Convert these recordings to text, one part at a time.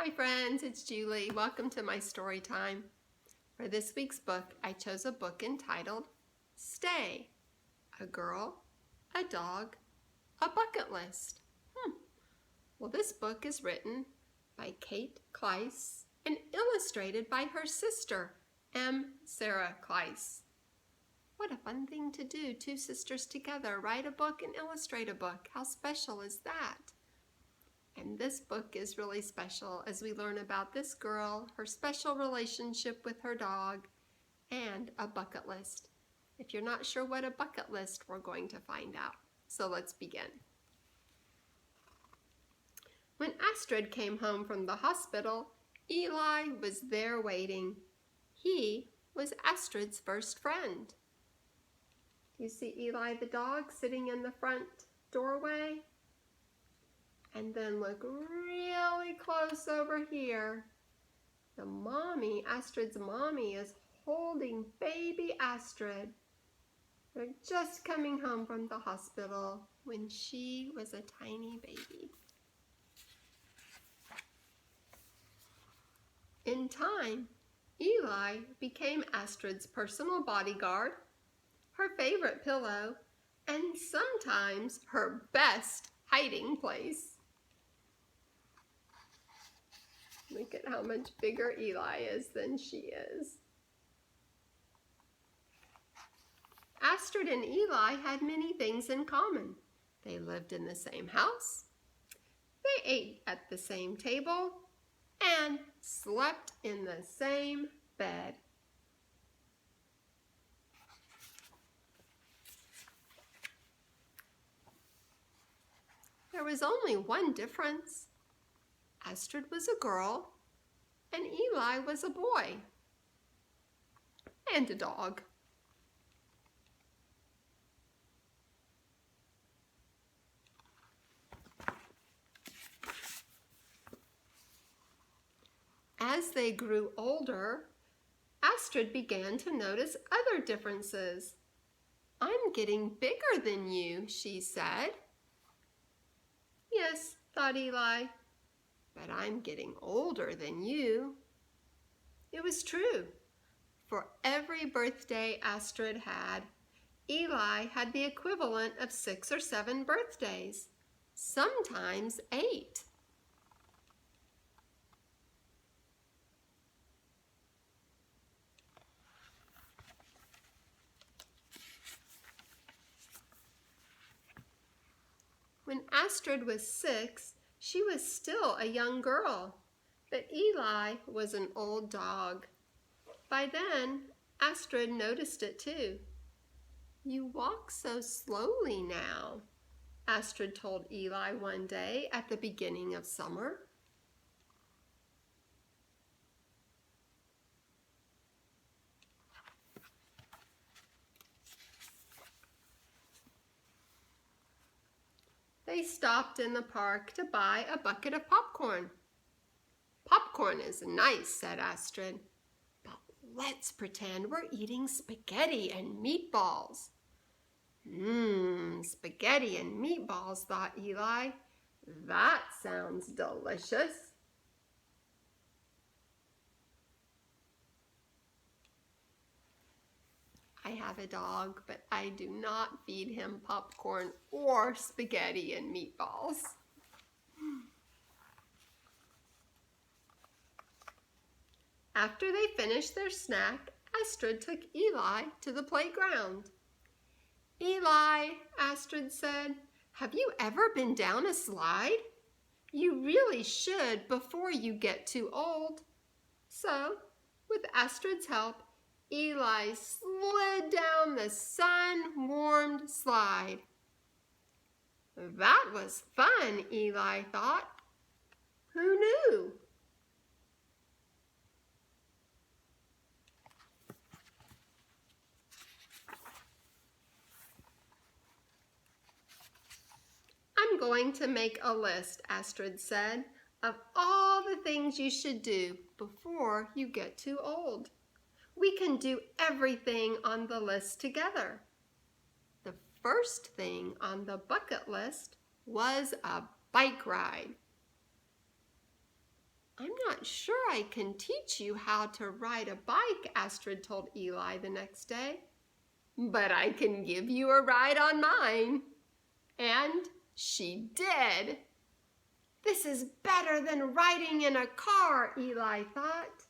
Hi friends, it's Julie. Welcome to my story time. For this week's book, I chose a book entitled Stay, a Girl, a Dog, a Bucket List. Well, this book is written by Kate Kleiss and illustrated by her sister, M. Sarah Kleiss. What a fun thing to do, two sisters together, write a book and illustrate a book. How special is that? And this book is really special as we learn about this girl, her special relationship with her dog, and a bucket list. If you're not sure what a bucket list, we're going to find out. So let's begin. When Astrid came home from the hospital, Eli was there waiting. He was Astrid's first friend. You see Eli the dog sitting in the front doorway? And then look really close over here. The mommy, Astrid's mommy, is holding baby Astrid. They're just coming home from the hospital when she was a tiny baby. In time, Eli became Astrid's personal bodyguard, her favorite pillow, and sometimes her best hiding place. Look at how much bigger Eli is than she is. Astrid and Eli had many things in common. They lived in the same house, they ate at the same table, and slept in the same bed. There was only one difference. Astrid was a girl, and Eli was a boy, and a dog. As they grew older, Astrid began to notice other differences. "I'm getting bigger than you," she said. "Yes," thought Eli, "but I'm getting older than you." It was true. For every birthday Astrid had, Eli had the equivalent of 6 or 7 birthdays, sometimes 8. When Astrid was 6, she was still a young girl, but Eli was an old dog. By then, Astrid noticed it too. "You walk so slowly now," Astrid told Eli one day at the beginning of summer. They stopped in the park to buy a bucket of popcorn. "Popcorn is nice," said Astrid, "but let's pretend we're eating spaghetti and meatballs." Spaghetti and meatballs, thought Eli. That sounds delicious. I have a dog, but I do not feed him popcorn or spaghetti and meatballs. After they finished their snack, Astrid took Eli to the playground. "Eli," Astrid said, "have you ever been down a slide? You really should before you get too old." So, with Astrid's help, Eli slid down the sun-warmed slide. That was fun, Eli thought. Who knew? "I'm going to make a list," Astrid said, "of all the things you should do before you get too old. We can do everything on the list together." The first thing on the bucket list was a bike ride. I'm not sure I can teach you how to ride a bike, Astrid told Eli the next day. But I can give you a ride on mine. And she did. This is better than riding in a car, Eli thought.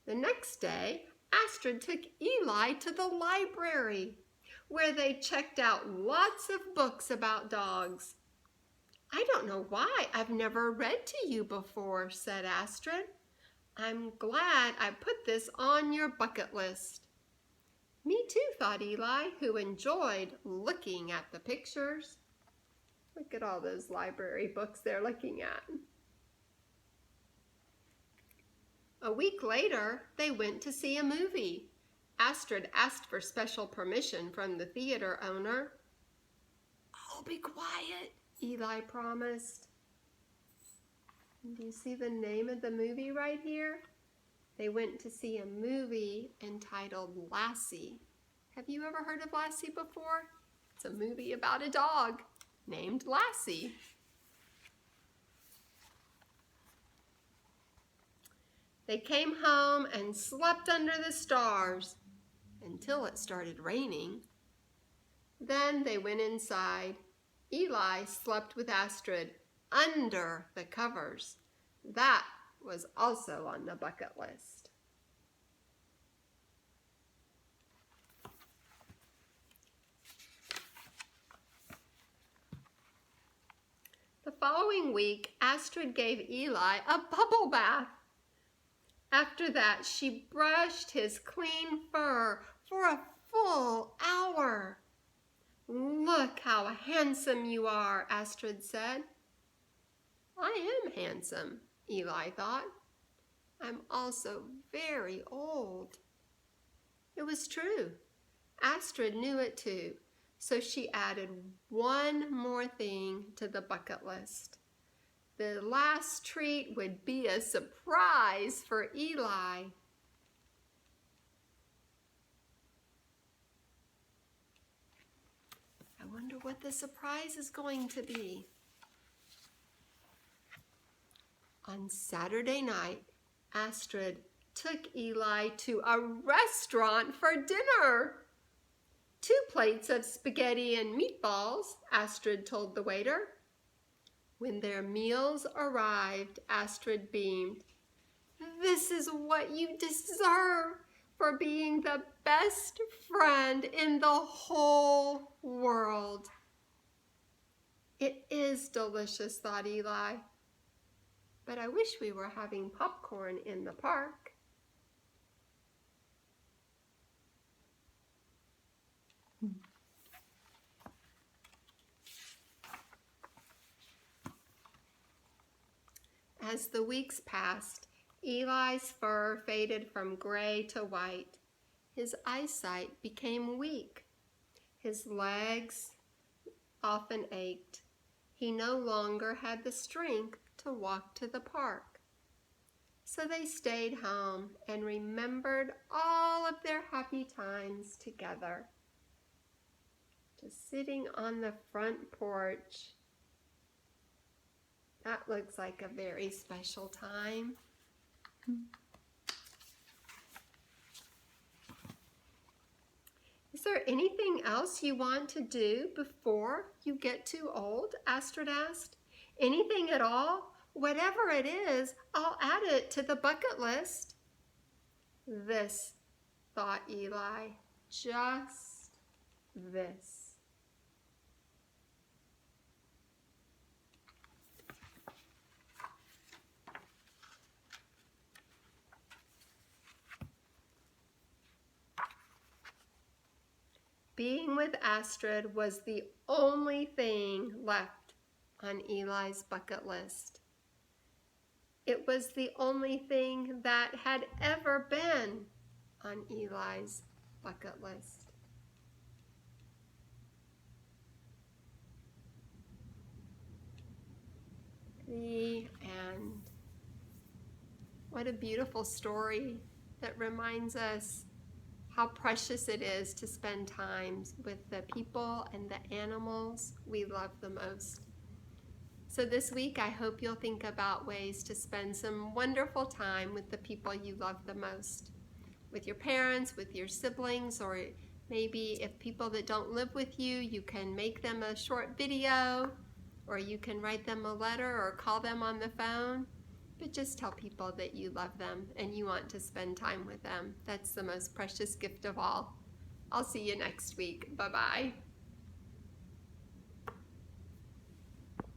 The next day, Astrid took Eli to the library, where they checked out lots of books about dogs. I don't know why I've never read to you before, said Astrid. I'm glad I put this on your bucket list. Me too, thought Eli, who enjoyed looking at the pictures. Look at all those library books they're looking at. A week later, they went to see a movie. Astrid asked for special permission from the theater owner. "Oh, be quiet," Eli promised. Do you see the name of the movie right here? They went to see a movie entitled Lassie. Have you ever heard of Lassie before? It's a movie about a dog named Lassie. They came home and slept under the stars until it started raining. Then they went inside. Eli slept with Astrid under the covers. That was also on the bucket list. The following week, Astrid gave Eli a bubble bath. After that, she brushed his clean fur for a full hour. "Look how handsome you are," Astrid said. I am handsome, Eli thought. I'm also very old. It was true. Astrid knew it too, so she added one more thing to the bucket list. The last treat would be a surprise for Eli. I wonder what the surprise is going to be. On Saturday night, Astrid took Eli to a restaurant for dinner. 2 plates of spaghetti and meatballs, Astrid told the waiter. When their meals arrived, Astrid beamed. This is what you deserve for being the best friend in the whole world. It is delicious, thought Eli. But I wish we were having popcorn in the park. As the weeks passed, Eli's fur faded from gray to white. His eyesight became weak. His legs often ached. He no longer had the strength to walk to the park. So they stayed home and remembered all of their happy times together. Just sitting on the front porch. That looks like a very special time. Is there anything else you want to do before you get too old? Astrid asked. Anything at all? Whatever it is, I'll add it to the bucket list. This, thought Eli, just this. Being with Astrid was the only thing left on Eli's bucket list. It was the only thing that had ever been on Eli's bucket list. The end. What a beautiful story that reminds us how precious it is to spend time with the people and the animals we love the most. So this week, I hope you'll think about ways to spend some wonderful time with the people you love the most. With your parents, with your siblings, or maybe if people that don't live with you, you can make them a short video, or you can write them a letter or call them on the phone. But just tell people that you love them and you want to spend time with them. That's the most precious gift of all. I'll see you next week. Bye-bye.